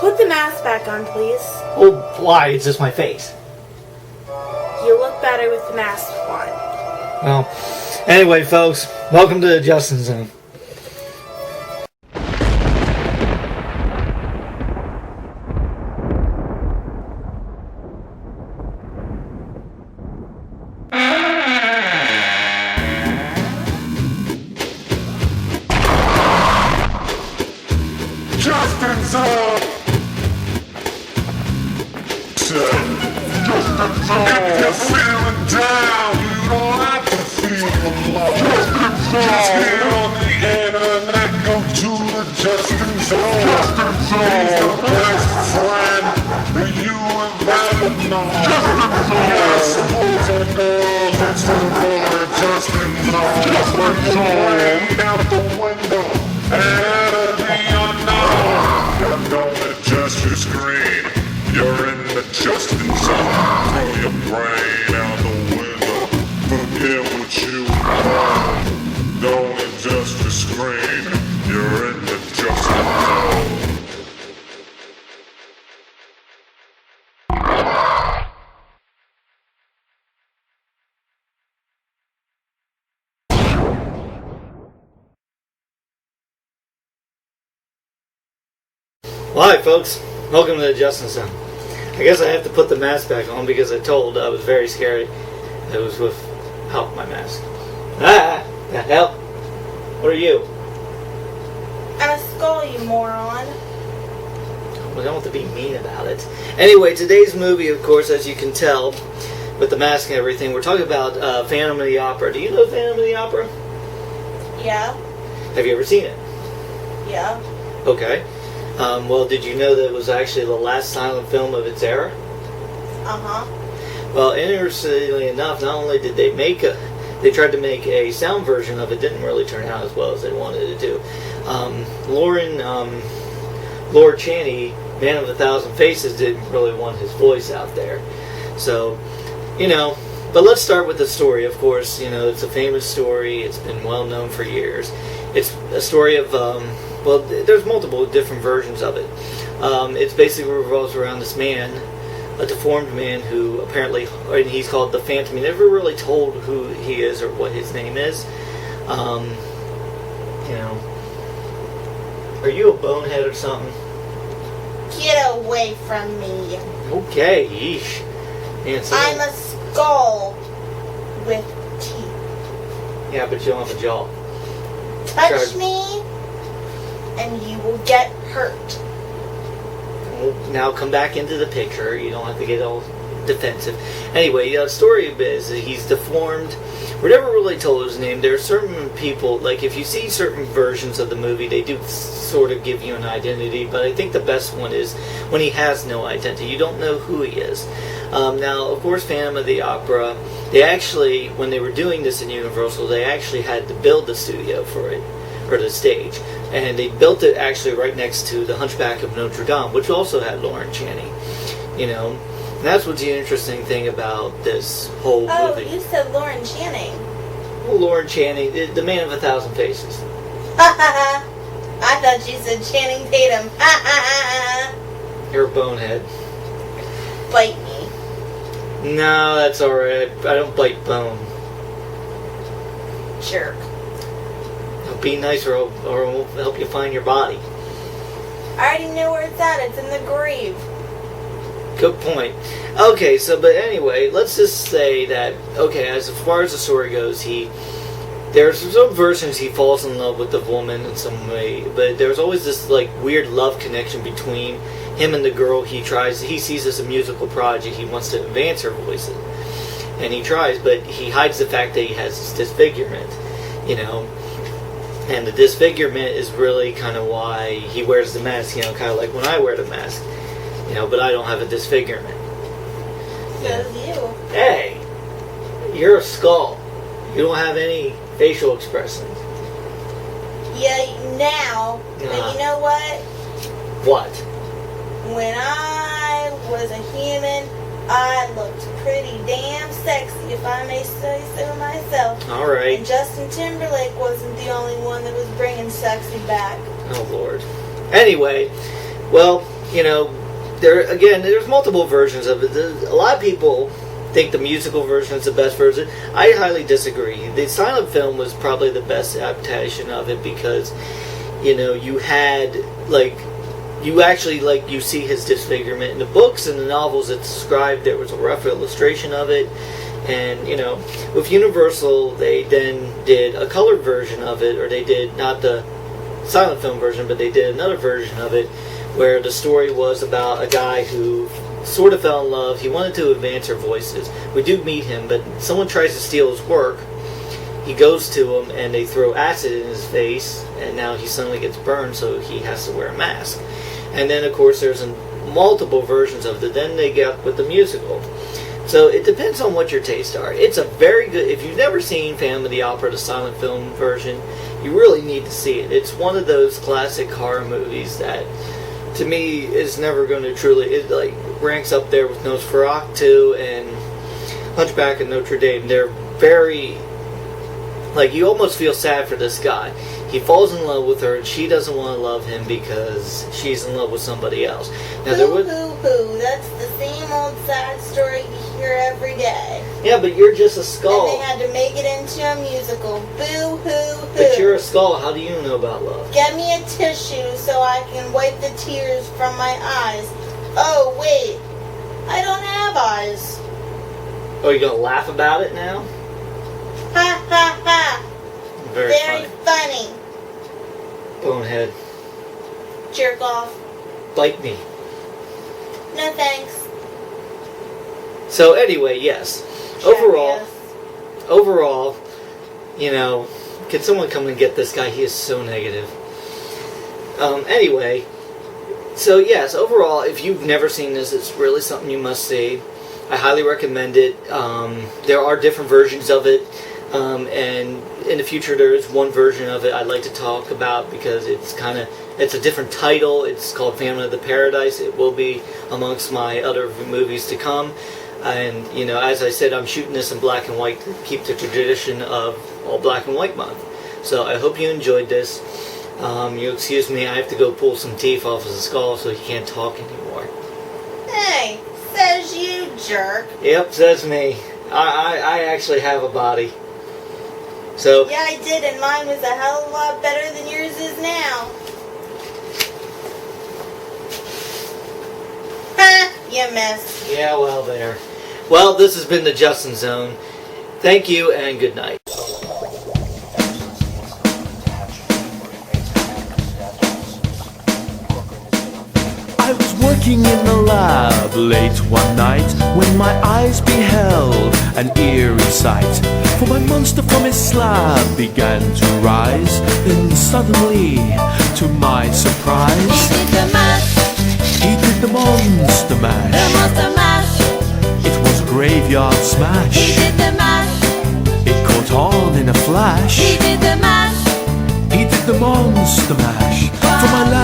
Put the mask back on, please. Oh, why? It's just my face. You look better with the mask on. Well, anyway, folks, welcome to the Justin Zone. Justin Zone! If you're feeling down, you don't have to feel alone. Just get on the internet, go to the Justin Zone. He's the best friend that you have ever known. Yes, boys and girls, it's the boy Justin Zone. Put your brain out the window and be unknown. Don't adjust your screen. You're in the Justin Zone. Throw your brain out the window. Forget what you know. Don't adjust your screen. You're in the Justin Zone. Well, hi, folks. Welcome to the Justin Zone. I guess I have to put the mask back on because I was very scared. It was without my mask. Ah! The hell? What are you? I'm a skull, you moron. Well, I don't want to be mean about it. Anyway, today's movie, of course, as you can tell, with the mask and everything, we're talking about Phantom of the Opera. Do you know Phantom of the Opera? Yeah? Have you ever seen it? Yeah? Okay. Well, did you know that it was actually the last silent film of its era? Uh-huh. Well, interestingly enough, not only did they they tried to make a sound version of it, didn't really turn out as well as they wanted it to. Lord Chaney, Man of a Thousand Faces, didn't really want his voice out there. So, but let's start with the story, of course. It's a famous story. It's been well known for years. It's a story of, there's multiple different versions of it. It's basically revolves around this man, a deformed man who apparently, and he's called the Phantom. He never really told who he is or what his name is. Are you a bonehead or something? Get away from me. Okay, yeesh. Man, I'm a skull with teeth. Yeah, but you don't have a jaw. Touch me, and you will get hurt. Well, now come back into the picture. You don't have to get all defensive. Anyway, the story is that he's deformed. We're never really told his name. There are certain people, like if you see certain versions of the movie, they do sort of give you an identity, but I think the best one is when he has no identity. You don't know who he is. Now, of course, Phantom of the Opera, they actually, when they were doing this in Universal, they actually had to build the studio for it, or the stage. And they built it actually right next to the Hunchback of Notre Dame, which also had Lauren Chaney. And that's what's the interesting thing about this whole movie. Oh, you said Lauren Channing. Well, Lauren Channing, the Man of a Thousand Faces. I thought you said Channing Tatum. You're a bonehead. Bite me. No, that's alright. I don't bite bone. Jerk. Be nice or I won't help you find your body. I already know where it's at. It's in the grave. Good point. Okay, but anyway, let's just say that, as far as the story goes, there's some versions he falls in love with the woman in some way, but there's always this, weird love connection between him and the girl he sees as a musical project. He wants to advance her voice, and he tries, but he hides the fact that he has this disfigurement, and the disfigurement is really kind of why he wears the mask, kind of like when I wear the mask. But I don't have a disfigurement. Says you. Hey, you're a skull. You don't have any facial expressions. Yeah, now. But you know what? What? When I was a human, I looked pretty damn sexy, if I may say so myself. All right. And Justin Timberlake wasn't the only one that was bringing sexy back. Oh, Lord. Anyway, well, there's multiple versions of it. A lot of people think the musical version is the best version. I highly disagree. The silent film was probably the best adaptation of it because, you had, you see his disfigurement. In the books and the novels it's described, there was a rough illustration of it. And, with Universal, they then did a colored version of it, or they did not the silent film version, but they did another version of it where the story was about a guy who sort of fell in love. He wanted to advance her voices. We do meet him, but someone tries to steal his work. He goes to him, and they throw acid in his face, and now he suddenly gets burned, so he has to wear a mask. And then, of course, there's multiple versions of it. Then they get with the musical. So it depends on what your tastes are. It's a very good... If you've never seen Phantom of the Opera, the silent film version, you really need to see it. It's one of those classic horror movies that, to me, is never going to truly... It ranks up there with Nosferatu and Hunchback of Notre Dame. They're very... you almost feel sad for this guy. He falls in love with her, and she doesn't want to love him because she's in love with somebody else. Now, Boo. That's the same old sad story you hear every day. Yeah, but you're just a skull. And they had to make it into a musical. Boo hoo hoo. But you're a skull. How do you know about love? Get me a tissue so I can wipe the tears from my eyes. Oh, wait. I don't have eyes. Oh, you gonna laugh about it now? Ha ha ha. Very funny. Bonehead. Jerk off. Bite me. No thanks. So anyway, yes. Overall, can someone come and get this guy? He is so negative. Anyway, so yes, overall, if you've never seen this, it's really something you must see. I highly recommend it. There are different versions of it. And in the future there is one version of it I'd like to talk about because it's a different title. It's called Phantom of the Paradise. It will be amongst my other movies to come. And, as I said, I'm shooting this in black and white to keep the tradition of all black and white month. So I hope you enjoyed this. You'll excuse me, I have to go pull some teeth off his skull so he can't talk anymore. Hey, says you, jerk. Yep, says me. I actually have a body. So yeah, I did, and mine was a hell of a lot better than yours is now. Ha! You missed. Yeah, well, there. Well, this has been the Justin Zone. Thank you, and good night. I was working in the lab late one night when my eyes beheld an eerie sight. For my monster from his slab began to rise. Then suddenly, to my surprise, He did the mash, he did the monster the mash. monster mash. It was graveyard He smash. did the mash, It caught on in a flash. he did the mash. He did the monster mash. For my lab